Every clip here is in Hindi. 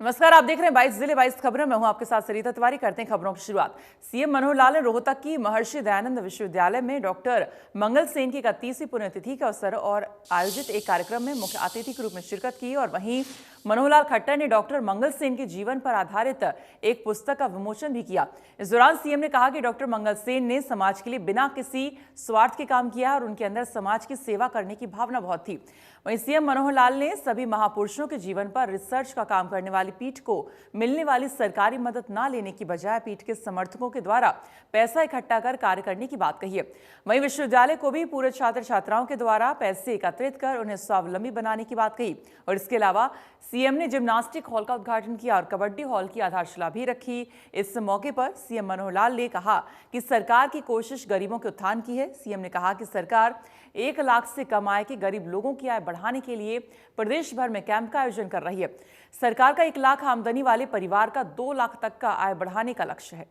नमस्कार, आप देख रहे हैं 22 जिले 22 खबरें। मैं हूं आपके साथ सरिता तिवारी। करते हैं खबरों की शुरुआत। सीएम मनोहर लाल ने रोहतक की महर्षि दयानंद विश्वविद्यालय में डॉक्टर मंगल सेन की 31वीं पुण्यतिथि के अवसर और आयोजित एक कार्यक्रम में मुख्य अतिथि के रूप में शिरकत की और वहीं मनोहर लाल खट्टर ने डॉक्टर मंगल सेन के जीवन पर आधारित एक पुस्तक का विमोचन भी किया। इस दौरान सीएम ने कहा कि डॉक्टर मंगल सेन ने समाज के लिए बिना किसी स्वार्थ के काम किया और उनके अंदर समाज की सेवा करने की भावना बहुत थी। वहीं सीएम मनोहर लाल ने सभी महापुरुषों के जीवन पर रिसर्च का काम करने वाली पीठ को मिलने वाली सरकारी मदद न लेने की बजाय पीठ के समर्थकों के द्वारा पैसा इकट्ठा कर कार्य करने की बात कही है। वहीं विश्वविद्यालय को भी पूरे छात्र छात्राओं के द्वारा पैसे एकत्रित कर उन्हें स्वावलंबी बनाने की बात कही और इसके अलावा सीएम ने जिम्नास्टिक हॉल का उद्घाटन किया और कबड्डी हॉल की आधारशिला भी रखी। इस मौके पर सीएम मनोहर लाल ने कहा कि सरकार की कोशिश गरीबों के उत्थान की है। सीएम ने कहा कि सरकार 1 लाख से कम आय के गरीब लोगों की आय बढ़ाने के लिए प्रदेश भर में कैंप का आयोजन कर रही है। सरकार का 1 लाख आमदनी वाले परिवार का 2 लाख तक का आय बढ़ाने का लक्ष्य है।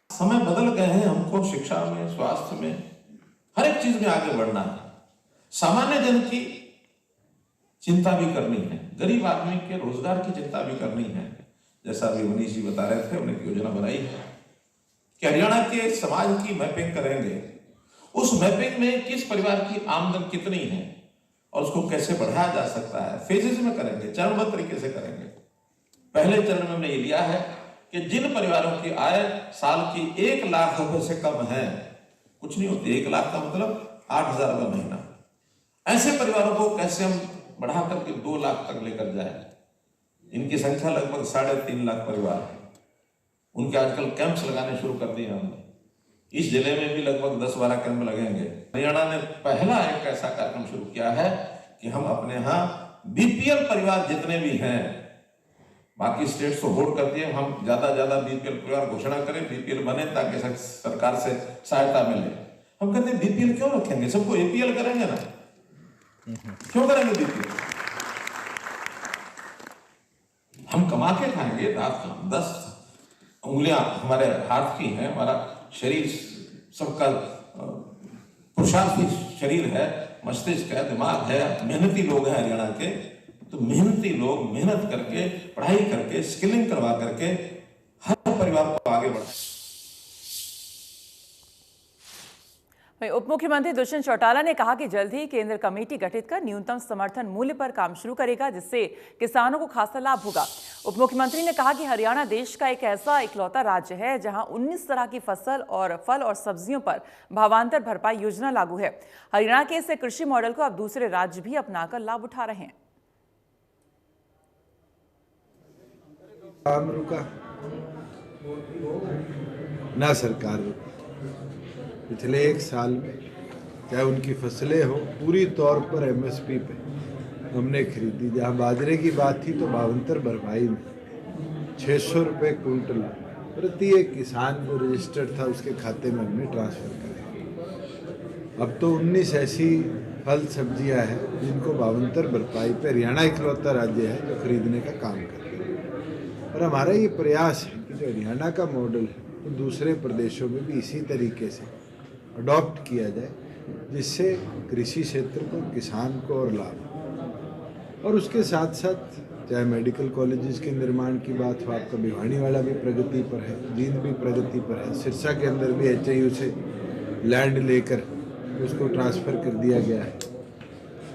समय बदल गए हैं, हमको शिक्षा में, स्वास्थ्य में, हर एक चीज में आगे बढ़ना है। सामान्य जन की चिंता भी करनी है, गरीब आदमी के रोजगार की चिंता भी करनी है। जैसा अभी मनीष जी बता रहे थे, उन्हें योजना बनाई है कि हरियाणा के समाज की मैपिंग करेंगे। उस मैपिंग में किस परिवार की आमदन कितनी है और उसको कैसे बढ़ाया जा सकता है, फेजेस में करेंगे, चरणबद्ध तरीके से करेंगे। पहले चरण में हमने ये लिया है कि जिन परिवारों की आय साल की 1 लाख रुपए से कम है, कुछ नहीं होती, 1 लाख का मतलब 8,000 रुपये महीना, ऐसे परिवारों को कैसे हम बढ़ा करके 2 लाख तक लेकर जाए। इनकी संख्या लगभग 3.5 लाख परिवार है। उनके आजकल कैंप्स लगाने शुरू कर दिए हमने। इस जिले में भी लगभग 10-12 कैंप लगेंगे। हरियाणा ने पहला एक ऐसा कार्यक्रम शुरू किया है कि हम अपने यहाँ बीपीएल परिवार जितने भी हैं, बाकी स्टेट्स को वोट करती है, हम ज्यादा बीपीएल परिवार घोषणा करें, बीपीएल बने ताकि सरकार से सहायता मिले। हम कहते हैं बीपीएल क्यों रखेंगे, सबको एपीएल करेंगे ना, क्यों करेंगे बीपीएल? हम कमा के खाएंगे, रात का 10 उंगलियां हमारे हाथ की हैं, हमारा शरीर सबका पुरुषार्थी शरीर है, मस्तिष्क है, दिमाग है, मेहनती लोग हैं हरियाणा के। तो मेहनती लोग मेहनत करके, पढ़ाई करके, स्किलिंग करवा करके हर परिवार को आगे बढ़ाएं। उप मुख्यमंत्री दुष्यंत चौटाला ने कहा कि जल्द ही केंद्र कमेटी गठित कर न्यूनतम समर्थन मूल्य पर काम शुरू करेगा, जिससे किसानों को खासा लाभ होगा। उप मुख्यमंत्री ने कहा कि हरियाणा देश का एक ऐसा इकलौता राज्य है जहां 19 तरह की फसल और फल और सब्जियों पर भावांतर भरपाई योजना लागू है। हरियाणा के इस कृषि मॉडल को अब दूसरे राज्य भी अपनाकर लाभ उठा रहे हैं। काम रुका ना, सरकार रुकी। पिछले 1 साल में चाहे उनकी फसलें हो, पूरी तौर पर एमएसपी पे हमने खरीदी। जहाँ बाजरे की बात थी तो भावांतर भरपाई में 600 रुपये क्विंटल प्रति एक किसान जो रजिस्टर्ड था उसके खाते में हमने ट्रांसफर करें। अब तो 19 ऐसी फल सब्जियां हैं जिनको भावांतर भरपाई पे हरियाणा इकलौता राज्य है जो खरीदने का काम कर रहा है। और हमारा ये प्रयास है कि जो हरियाणा का मॉडल है तो दूसरे प्रदेशों में भी इसी तरीके से अडॉप्ट किया जाए, जिससे कृषि क्षेत्र को, किसान को और लाभ। और उसके साथ साथ चाहे मेडिकल कॉलेजेस के निर्माण की बात हो, आपका भिवानी वाला भी प्रगति पर है, जींद भी प्रगति पर है, सिरसा के अंदर भी एचआईयू से लैंड लेकर उसको ट्रांसफ़र कर दिया गया है।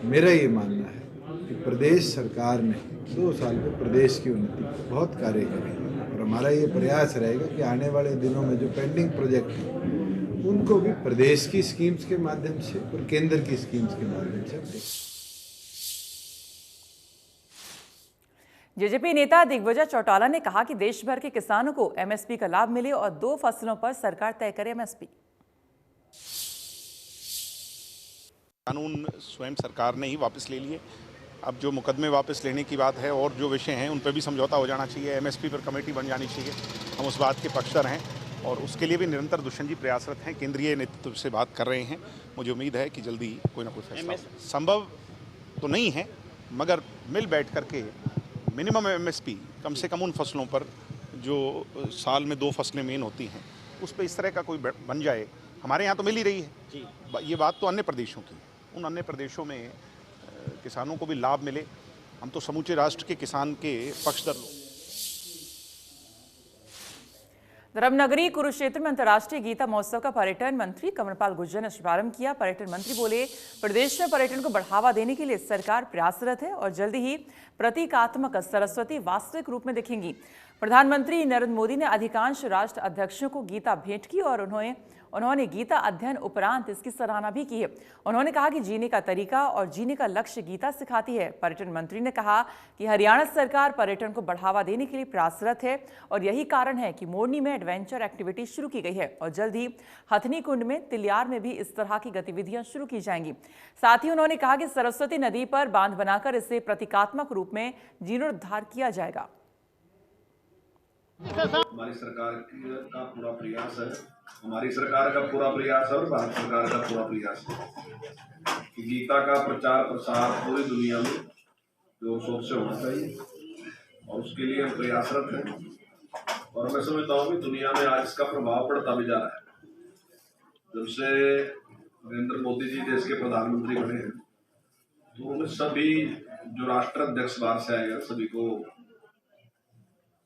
मेरा ये मानना है कि प्रदेश सरकार ने 2 साल में प्रदेश की उन्नति पर बहुत कार्य करेगी और हमारा ये प्रयास रहेगा कि आने वाले दिनों में जो पेंडिंग प्रोजेक्ट हैं उनको भी प्रदेश की स्कीम्स के माध्यम से और केंद्र की स्कीम्स के माध्यम से। जेजेपी नेता दिग्विजय चौटाला ने कहा कि देश भर के किसानों को एमएसपी का लाभ मिले और 2 फसलों पर सरकार तय करे एमएसपी। कानून स्वयं सरकार ने ही वापस ले लिए। अब जो मुकदमे वापस लेने की बात है और जो विषय हैं उन पर भी समझौता हो जाना चाहिए। एमएसपी पर कमेटी बन जानी चाहिए। हम उस बात के पक्षधर हैं और उसके लिए भी निरंतर दुष्यंत जी प्रयासरत हैं। केंद्रीय नेतृत्व से बात कर रहे हैं। मुझे उम्मीद है कि जल्दी कोई ना कोई फैसला संभव तो नहीं है, मगर मिल बैठ करके मिनिमम एमएसपी कम से कम उन फसलों पर जो साल में 2 फसलें मेन होती हैं उस पर इस तरह का कोई बन जाए। हमारे यहाँ तो मिल ही रही है जी। ये बात तो अन्य प्रदेशों की, उन अन्य प्रदेशों में किसानों को भी लाभ मिले। हम तो समूचे राष्ट्र के किसान के पक्षधर लोग। धर्मनगरी कुरुक्षेत्र में अंतर्राष्ट्रीय गीता महोत्सव का पर्यटन मंत्री कमलपाल गुर्जर ने शुभारंभ किया। पर्यटन मंत्री बोले, प्रदेश में पर्यटन को बढ़ावा देने के लिए सरकार प्रयासरत है और जल्दी ही प्रतीकात्मक सरस्वती वास्तविक रूप में दिखेंगी। प्रधानमंत्री नरेंद्र मोदी ने अधिकांश राष्ट्र अध्यक्षों को गीता भेंट की और उन्होंने गीता अध्ययन उपरांत इसकी सराहना भी की है। उन्होंने कहा कि जीने का तरीका और जीने का लक्ष्य गीता सिखाती है। पर्यटन मंत्री ने कहा कि हरियाणा सरकार पर्यटन को बढ़ावा देने के लिए प्रयासरत है और यही कारण है कि मोरनी में एडवेंचर एक्टिविटी शुरू की गई है और जल्द ही हथनी कुंड में तिलियार में भी इस तरह की गतिविधियां शुरू की जाएंगी। साथ ही उन्होंने कहा कि सरस्वती नदी पर बांध बनाकर इसे प्रतीकात्मक रूप में जीर्णोद्धार किया जाएगा। हमारी सरकार का पूरा प्रयास है, हमारी सरकार का पूरा प्रयास है और भारत सरकार का पूरा प्रयास है कि गीता का प्रचार प्रसार पूरी दुनिया में जोर शोर से होना चाहिए और उसके लिए हम प्रयासरत हैं। और मैं समझता हूँ कि दुनिया में आज इसका प्रभाव पड़ता भी जा रहा है। जब से नरेंद्र मोदी जी देश के प्रधानमंत्री बने हैं तो उन्होंने सभी जो राष्ट्र अध्यक्ष बाहर से आए हैं सभी को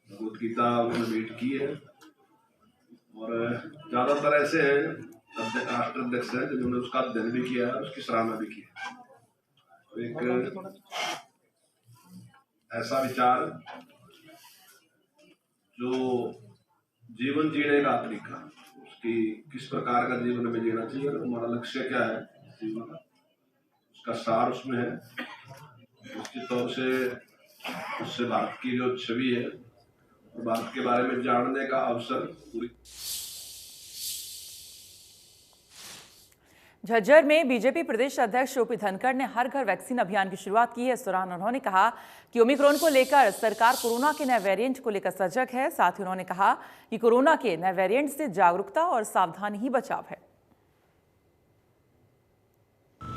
भगवत गीता उन्होंने भेंट की है और ज्यादातर ऐसे हैं राष्ट्र अध्यक्ष हैं जिन्होंने उसका अध्ययन भी किया है, उसकी सराहना भी की है। एक ऐसा विचार जो जीवन जीने का तरीका, उसकी किस प्रकार का जीवन में जीना चाहिए और हमारा लक्ष्य क्या है जीवन का, उसका सार उसमें है। निश्चित तौर से उससे भारत की जो छवि है और भारत के बारे में जानने का अवसर पूरी। झज्जर में बीजेपी प्रदेश अध्यक्ष ओपी धनखड़ ने हर घर वैक्सीन अभियान की शुरुआत की है। इस दौरान उन्होंने कहा कि ओमिक्रॉन को लेकर सरकार कोरोना के नए वेरिएंट को लेकर सजग है। साथ ही उन्होंने कहा कि कोरोना के नए वेरिएंट से जागरूकता और सावधानी ही बचाव है।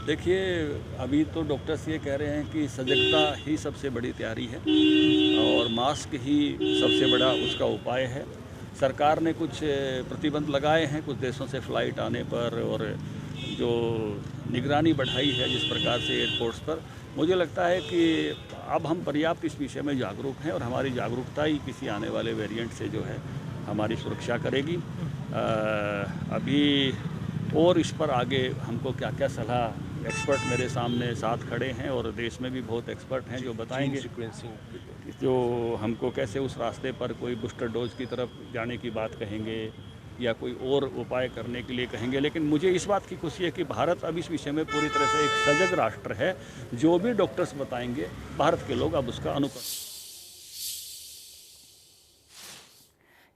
देखिए, अभी तो डॉक्टर्स ये कह रहे हैं कि सजगता ही सबसे बड़ी तैयारी है और मास्क ही सबसे बड़ा उसका उपाय है। सरकार ने कुछ प्रतिबंध लगाए हैं कुछ देशों से फ़्लाइट आने पर और जो निगरानी बढ़ाई है जिस प्रकार से एयरपोर्ट्स पर, मुझे लगता है कि अब हम पर्याप्त इस विषय में जागरूक हैं और हमारी जागरूकता ही किसी आने वाले वेरिएंट से जो है हमारी सुरक्षा करेगी। अभी और इस पर आगे हमको क्या क्या सलाह, एक्सपर्ट मेरे सामने साथ खड़े हैं और देश में भी बहुत एक्सपर्ट हैं जो बताएंगे जो हमको कैसे उस रास्ते पर कोई बूस्टर डोज की तरफ जाने की बात कहेंगे या कोई और उपाय करने के लिए कहेंगे। लेकिन मुझे इस बात की खुशी है कि भारत अब इस विषय में पूरी तरह से एक सजग राष्ट्र है। जो भी डॉक्टर्स बताएंगे भारत के लोग अब उसका अनुकरण।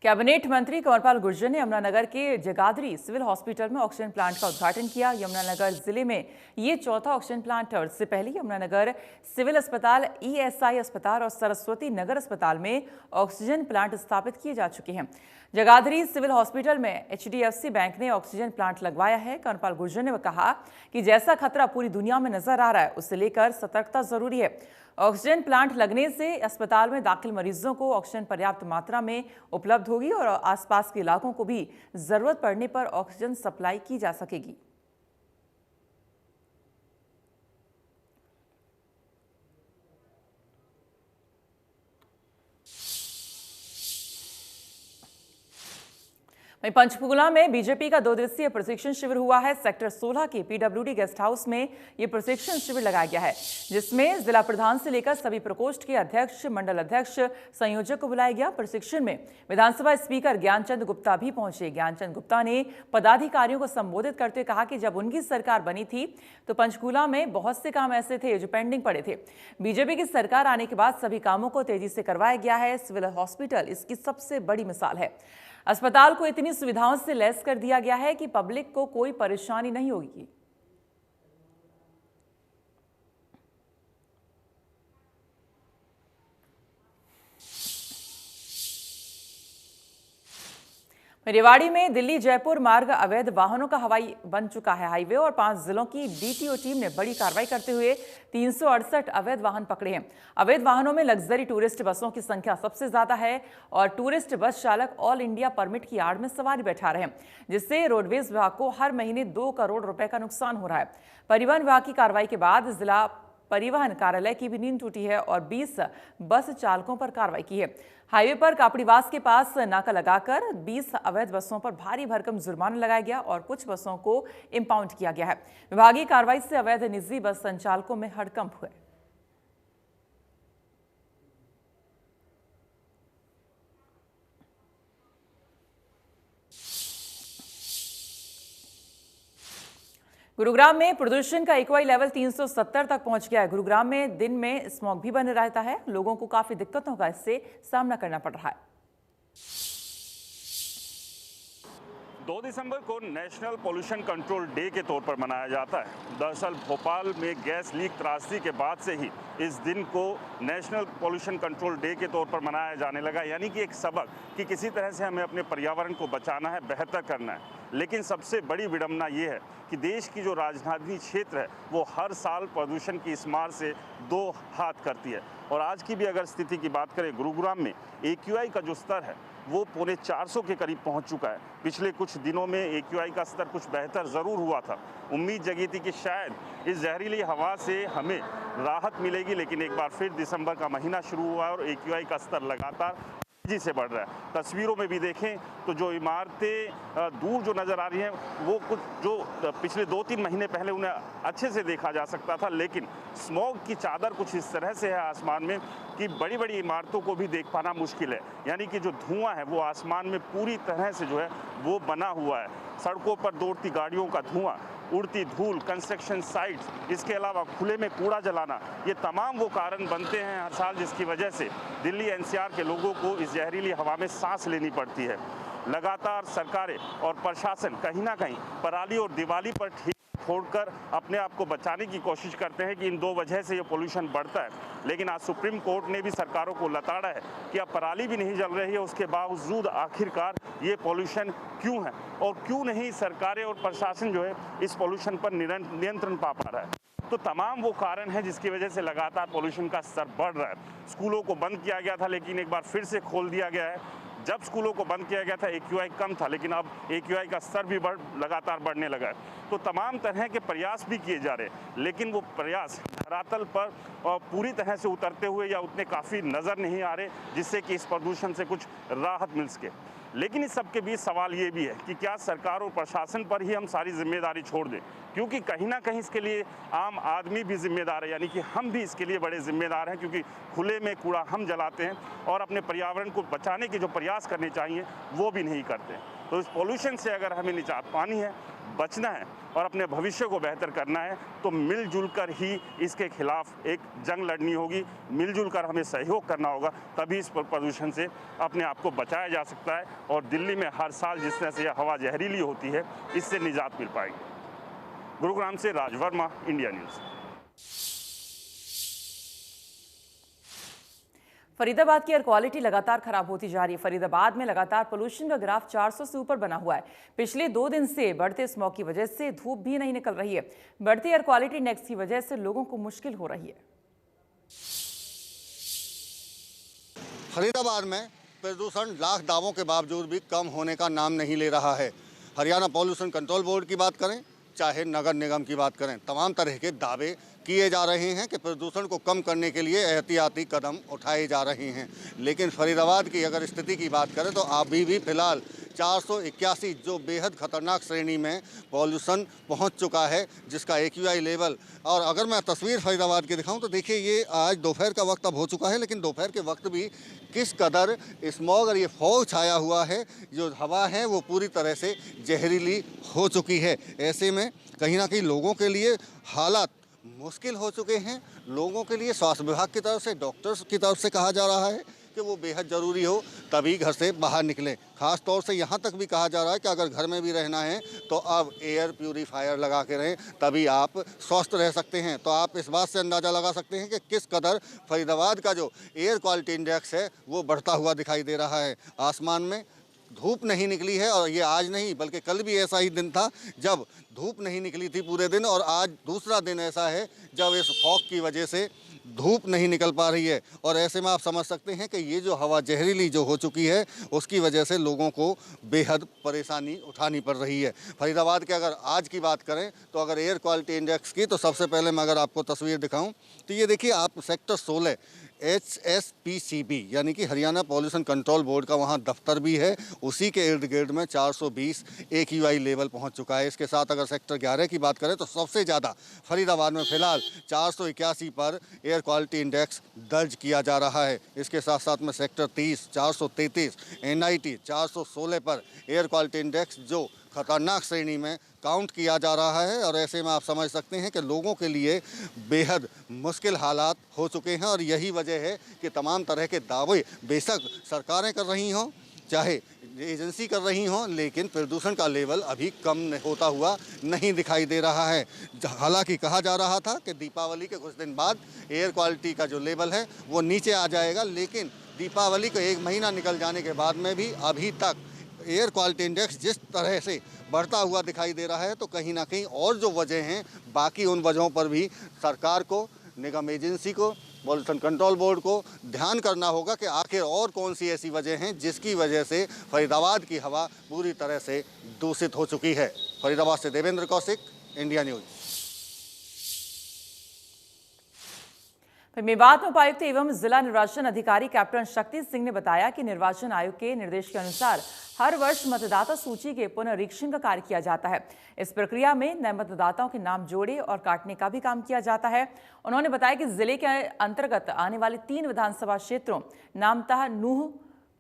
कैबिनेट मंत्री कमलपाल गुर्जर ने यमुनानगर के जगाधरी सिविल हॉस्पिटल में ऑक्सीजन प्लांट का उद्घाटन किया। यमुनानगर जिले में ये चौथा ऑक्सीजन प्लांट है और इससे पहले यमुनानगर सिविल अस्पताल, ईएसआई अस्पताल और सरस्वती नगर अस्पताल में ऑक्सीजन प्लांट स्थापित किए जा चुके हैं। जगाधरी सिविल हॉस्पिटल में HDFC बैंक ने ऑक्सीजन प्लांट लगवाया है। कमलपाल गुर्जर ने कहा कि जैसा खतरा पूरी दुनिया में नजर आ रहा है उसे लेकर सतर्कता जरूरी है। ऑक्सीजन प्लांट लगने से अस्पताल में दाखिल मरीजों को ऑक्सीजन पर्याप्त मात्रा में उपलब्ध होगी और आसपास के इलाकों को भी जरूरत पड़ने पर ऑक्सीजन सप्लाई की जा सकेगी। वहीं पंचकुला में बीजेपी का 2 दिवसीय प्रशिक्षण शिविर हुआ है। सेक्टर 16 के PWD गेस्ट हाउस में ये प्रशिक्षण शिविर लगाया गया है, जिसमें जिला प्रधान से लेकर सभी प्रकोष्ठ के अध्यक्ष, मंडल अध्यक्ष, संयोजक को बुलाया गया। प्रशिक्षण में विधानसभा स्पीकर ज्ञानचंद गुप्ता भी पहुंचे। ज्ञानचंद गुप्ता ने पदाधिकारियों को संबोधित करते हुए कहा कि जब उनकी सरकार बनी थी तो पंचकुला में बहुत से काम ऐसे थे जो पेंडिंग पड़े थे। बीजेपी की सरकार आने के बाद सभी कामों को तेजी से करवाया गया है। सिविल हॉस्पिटल इसकी सबसे बड़ी मिसाल है। अस्पताल को इतनी सुविधाओं से लैस कर दिया गया है कि पब्लिक को कोई परेशानी नहीं होगी। रेवाड़ी में दिल्ली जयपुर मार्ग अवैध वाहनों का हवाई बन चुका है हाईवे और 5 जिलों की DTO टीम ने बड़ी कार्रवाई करते हुए 368 अवैध वाहन पकड़े हैं। अवैध वाहनों में लग्जरी टूरिस्ट बसों की संख्या सबसे ज्यादा है और टूरिस्ट बस चालक ऑल इंडिया परमिट की आड़ में सवारी बैठा रहे हैं, जिससे रोडवेज विभाग को हर महीने 2 करोड़ रुपए का नुकसान हो रहा है। परिवहन विभाग की कार्रवाई के बाद जिला परिवहन कार्यालय की भी नींद टूटी है और 20 बस चालकों पर कार्रवाई की है। हाईवे पर कापड़ीवास के पास नाका लगाकर 20 अवैध बसों पर भारी भरकम जुर्माना लगाया गया और कुछ बसों को इंपाउंड किया गया है। विभागीय कार्रवाई से अवैध निजी बस संचालकों में हड़कंप हुए। गुरुग्राम में प्रदूषण का एक्यूआई लेवल 370 तक पहुंच गया है। गुरुग्राम में दिन में स्मॉग भी बने रहता है। लोगों को काफी दिक्कतों का इससे सामना करना पड़ रहा है। 2 दिसंबर को नेशनल पोल्यूशन कंट्रोल डे के तौर पर मनाया जाता है। दरअसल भोपाल में गैस लीक त्रासदी के बाद से ही इस दिन को नेशनल पोल्यूशन कंट्रोल डे के तौर पर मनाया जाने लगा, यानी कि एक सबक कि किसी तरह से हमें अपने पर्यावरण को बचाना है, बेहतर करना है। लेकिन सबसे बड़ी विडंबना ये है कि देश की जो राजधानी क्षेत्र है वो हर साल प्रदूषण की इस मार से दो हाथ करती है। और आज की भी अगर स्थिति की बात करें, गुरुग्राम में एक्यूआई का जो स्तर है वो 450 के करीब पहुंच चुका है। पिछले कुछ दिनों में एक्यूआई का स्तर कुछ बेहतर ज़रूर हुआ था। उम्मीद जगी थी कि शायद इस जहरीली हवा से हमें राहत मिलेगी, लेकिन एक बार फिर दिसंबर का महीना शुरू हुआ है और एक्यूआई का स्तर लगातार तेजी से बढ़ रहा है। तस्वीरों में भी देखें तो जो इमारतें दूर जो नज़र आ रही हैं वो कुछ जो पिछले 2-3 महीने पहले उन्हें अच्छे से देखा जा सकता था, लेकिन स्मॉग की चादर कुछ इस तरह से है आसमान में कि बड़ी बड़ी इमारतों को भी देख पाना मुश्किल है। यानी कि जो धुआं है वो आसमान में पूरी तरह से जो है वो बना हुआ है। सड़कों पर दौड़ती गाड़ियों का धुआं, उड़ती धूल, कंस्ट्रक्शन साइट्स, इसके अलावा खुले में कूड़ा जलाना, ये तमाम वो कारण बनते हैं हर साल जिसकी वजह से दिल्ली एनसीआर के लोगों को इस जहरीली हवा में सांस लेनी पड़ती है। लगातार सरकारें और प्रशासन कहीं ना कहीं पराली और दिवाली पर ठीक छोड़कर अपने आप को बचाने की कोशिश करते हैं कि इन दो वजह से ये पोल्यूशन बढ़ता है। लेकिन आज सुप्रीम कोर्ट ने भी सरकारों को लताड़ा है कि अब पराली भी नहीं जल रही है, उसके बावजूद आखिरकार ये पोल्यूशन क्यों है और क्यों नहीं सरकारें और प्रशासन जो है इस पोल्यूशन पर नियंत्रण पा रहा है। तो तमाम वो कारण है जिसकी वजह से लगातार पोल्यूशन का स्तर बढ़ रहा है। स्कूलों को बंद किया गया था लेकिन एक बार फिर से खोल दिया गया है। जब स्कूलों को बंद किया गया था एक्यूआई कम था, लेकिन अब एक्यूआई का स्तर भी लगातार बढ़ने लगा है। तो तमाम तरह के प्रयास भी किए जा रहे हैं, लेकिन वो प्रयास धरातल पर पूरी तरह से उतरते हुए या उतने काफ़ी नज़र नहीं आ रहे जिससे कि इस प्रदूषण से कुछ राहत मिल सके। लेकिन इस सब के बीच सवाल ये भी है कि क्या सरकार और प्रशासन पर ही हम सारी जिम्मेदारी छोड़ दें, क्योंकि कहीं ना कहीं इसके लिए आम आदमी भी जिम्मेदार है, यानी कि हम भी इसके लिए बड़े जिम्मेदार हैं, क्योंकि खुले में कूड़ा हम जलाते हैं और अपने पर्यावरण को बचाने के जो प्रयास करने चाहिए वो भी नहीं करते। तो इस पोल्यूशन से अगर हमें निजात पानी है, बचना है और अपने भविष्य को बेहतर करना है तो मिलजुल कर ही इसके खिलाफ एक जंग लड़नी होगी, मिलजुल कर हमें सहयोग करना होगा, तभी इस प्रदूषण से अपने आप को बचाया जा सकता है और दिल्ली में हर साल जिस तरह से यह हवा जहरीली होती है इससे निजात मिल पाएगी। गुरुग्राम से राज वर्मा, इंडिया न्यूज़। फरीदाबाद की एयर क्वालिटी लगातार खराब होती जा रही है। फरीदाबाद में लगातार पोल्यूशन का ग्राफ 400 से ऊपर बना हुआ है। पिछले 2 दिन से बढ़ते स्मॉग की वजह से धूप भी नहीं निकल रही है। बढ़ती एयर क्वालिटी इंडेक्स की वजह से लोगों को मुश्किल हो रही है। फरीदाबाद में प्रदूषण लाख दावों के बावजूद भी कम होने का नाम नहीं ले रहा है। हरियाणा पॉल्यूशन कंट्रोल बोर्ड की बात करें चाहे नगर निगम की बात करें, तमाम तरह के दावे किए जा रहे हैं कि प्रदूषण को कम करने के लिए एहतियाती कदम उठाए जा रहे हैं। लेकिन फरीदाबाद की अगर स्थिति की बात करें तो अभी भी फिलहाल 481 जो बेहद खतरनाक श्रेणी में पॉल्यूशन पहुंच चुका है, जिसका एक्यूआई लेवल। और अगर मैं तस्वीर फरीदाबाद की दिखाऊं तो देखिए ये आज दोपहर का वक्त अब हो चुका है, लेकिन दोपहर के वक्त भी किस कदर स्मॉग और ये फॉग छाया हुआ है, जो हवा है वो पूरी तरह से जहरीली हो चुकी है। ऐसे में कहीं ना कहीं लोगों के लिए हालात मुश्किल हो चुके हैं। लोगों के लिए स्वास्थ्य विभाग की तरफ से, डॉक्टर्स की तरफ से कहा जा रहा है कि वो बेहद ज़रूरी हो तभी घर से बाहर निकलें। ख़ास तौर से यहाँ तक भी कहा जा रहा है कि अगर घर में भी रहना है तो अब एयर प्यूरीफायर लगा के रहें, तभी आप स्वस्थ रह सकते हैं। तो आप इस बात से अंदाज़ा लगा सकते हैं कि किस कदर फरीदाबाद का जो एयर क्वालिटी इंडेक्स है वो बढ़ता हुआ दिखाई दे रहा है। आसमान में धूप नहीं निकली है, और ये आज नहीं बल्कि कल भी ऐसा ही दिन था जब धूप नहीं निकली थी पूरे दिन, और आज दूसरा दिन ऐसा है जब इस फॉग की वजह से धूप नहीं निकल पा रही है। और ऐसे में आप समझ सकते हैं कि ये जो हवा जहरीली जो हो चुकी है उसकी वजह से लोगों को बेहद परेशानी उठानी पड़ रही है। फरीदाबाद के अगर आज की बात करें तो अगर एयर क्वालिटी इंडेक्स की, तो सबसे पहले मैं अगर आपको तस्वीर दिखाऊं तो ये देखिए आप, सेक्टर 16 HSPCB यानी कि हरियाणा पॉल्यूशन कंट्रोल बोर्ड का वहाँ दफ्तर भी है, उसी के इर्द गिर्द में 420 AQI लेवल पहुँच चुका है। इसके साथ अगर सेक्टर 11 की बात करें तो सबसे ज़्यादा फरीदाबाद में फ़िलहाल 481 पर एयर क्वालिटी इंडेक्स दर्ज किया जा रहा है। इसके साथ साथ में सेक्टर 30 433, NIT 416 पर एयर क्वालिटी इंडेक्स जो खतरनाक श्रेणी में काउंट किया जा रहा है। और ऐसे में आप समझ सकते हैं कि लोगों के लिए बेहद मुश्किल हालात हो चुके हैं, और यही वजह है कि तमाम तरह के दावे बेशक सरकारें कर रही हों, चाहे एजेंसी कर रही हों, लेकिन प्रदूषण का लेवल अभी कम होता हुआ नहीं दिखाई दे रहा है। हालांकि कहा जा रहा था कि दीपावली के कुछ दिन बाद एयर क्वालिटी का जो लेवल है वो नीचे आ जाएगा, लेकिन दीपावली को 1 महीना निकल जाने के बाद में भी अभी तक एयर क्वालिटी इंडेक्स जिस तरह से बढ़ता हुआ दिखाई दे रहा है, तो कहीं ना कहीं और जो वजह हैं बाकी उन वजहों पर भी सरकार को, निगम एजेंसी को, पॉल्यूशन कंट्रोल बोर्ड को ध्यान करना होगा कि आखिर और कौन सी ऐसी वजह हैं जिसकी वजह से फरीदाबाद की हवा पूरी तरह से दूषित हो चुकी है। फरीदाबाद से देवेंद्र कौशिक, इंडिया न्यूज। मेवात में उपायुक्त एवं जिला निर्वाचन अधिकारी कैप्टन शक्ति सिंह ने बताया कि निर्वाचन आयोग के निर्देश के अनुसार हर वर्ष मतदाता सूची के पुनरीक्षण का कार्य किया जाता है। इस प्रक्रिया में नए मतदाताओं के नाम जोड़े और काटने का भी काम किया जाता है। उन्होंने बताया कि जिले के अंतर्गत आने वाले 3 विधानसभा क्षेत्रों नामतः नूह,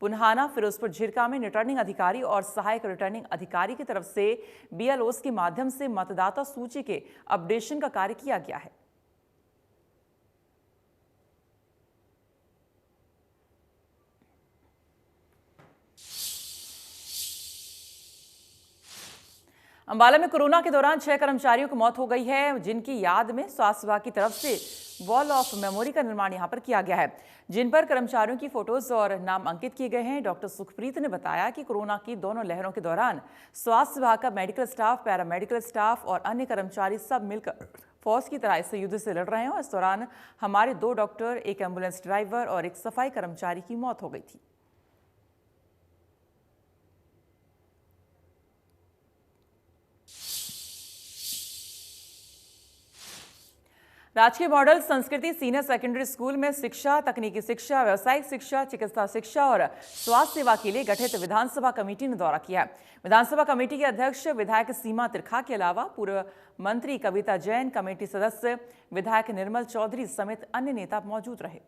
पुन्हाना, फिरोजपुर झिरका में रिटर्निंग अधिकारी और सहायक रिटर्निंग अधिकारी की तरफ से BLOs के माध्यम से मतदाता सूची के अपडेशन का कार्य किया गया है। अंबाला में कोरोना के दौरान 6 कर्मचारियों की मौत हो गई है, जिनकी याद में स्वास्थ्य विभाग की तरफ से वॉल ऑफ मेमोरी का निर्माण यहां पर किया गया है, जिन पर कर्मचारियों की फोटोज और नाम अंकित किए गए हैं। डॉक्टर सुखप्रीत ने बताया कि कोरोना की दोनों लहरों के दौरान स्वास्थ्य विभाग का मेडिकल स्टाफ, पैरामेडिकल स्टाफ और अन्य कर्मचारी सब मिलकर फौज की तरह इस युद्ध से लड़ रहे हैं। और इस दौरान हमारे 2 डॉक्टर, 1 एम्बुलेंस ड्राइवर और 1 सफाई कर्मचारी की मौत हो गई थी। राजकीय मॉडल संस्कृति सीनियर सेकेंडरी स्कूल में शिक्षा, तकनीकी शिक्षा, व्यावसायिक शिक्षा, चिकित्सा शिक्षा और स्वास्थ्य सेवा के लिए गठित विधानसभा कमेटी ने दौरा किया। विधानसभा कमेटी के अध्यक्ष विधायक सीमा त्रिखा के अलावा पूर्व मंत्री कविता जैन, कमेटी सदस्य विधायक निर्मल चौधरी समेत अन्य नेता मौजूद रहे।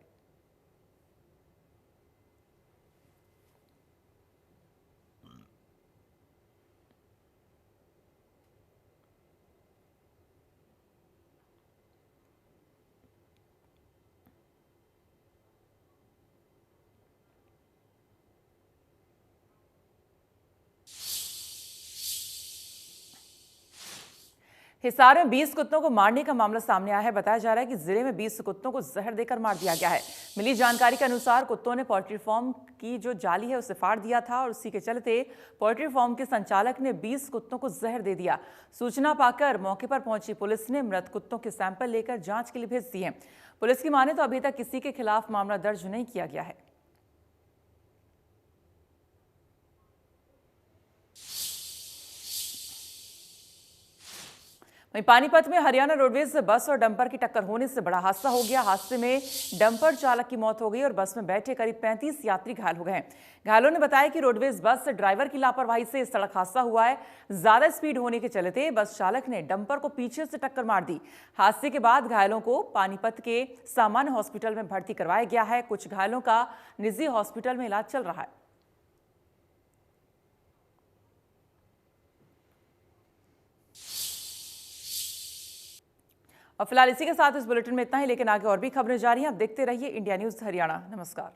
हिसार में 20 कुत्तों को मारने का मामला सामने आया है। बताया जा रहा है कि जिले में 20 कुत्तों को जहर देकर मार दिया गया है। मिली जानकारी के अनुसार कुत्तों ने पोल्ट्री फार्म की जो जाली है उसे फाड़ दिया था और उसी के चलते पोल्ट्री फार्म के संचालक ने 20 कुत्तों को जहर दे दिया। सूचना पाकर मौके पर पहुंची पुलिस ने मृत कुत्तों के सैंपल लेकर जांच के लिए भेज दिए हैं। पुलिस की माने तो अभी तक किसी के खिलाफ मामला दर्ज नहीं किया गया है। वहीं पानीपत में हरियाणा रोडवेज बस और डंपर की टक्कर होने से बड़ा हादसा हो गया। हादसे में डंपर चालक की मौत हो गई और बस में बैठे करीब 35 यात्री घायल हो गए हैं। घायलों ने बताया कि रोडवेज बस ड्राइवर की लापरवाही से सड़क हादसा हुआ है। ज्यादा स्पीड होने के चलते बस चालक ने डंपर को पीछे से टक्कर मार दी। हादसे के बाद घायलों को पानीपत के सामान्य हॉस्पिटल में भर्ती करवाया गया है। कुछ घायलों का निजी हॉस्पिटल में इलाज चल रहा है। और फिलहाल इसी के साथ इस बुलेटिन में इतना ही, लेकिन आगे और भी खबरें जारी हैं। आप देखते रहिए इंडिया न्यूज़ हरियाणा। नमस्कार।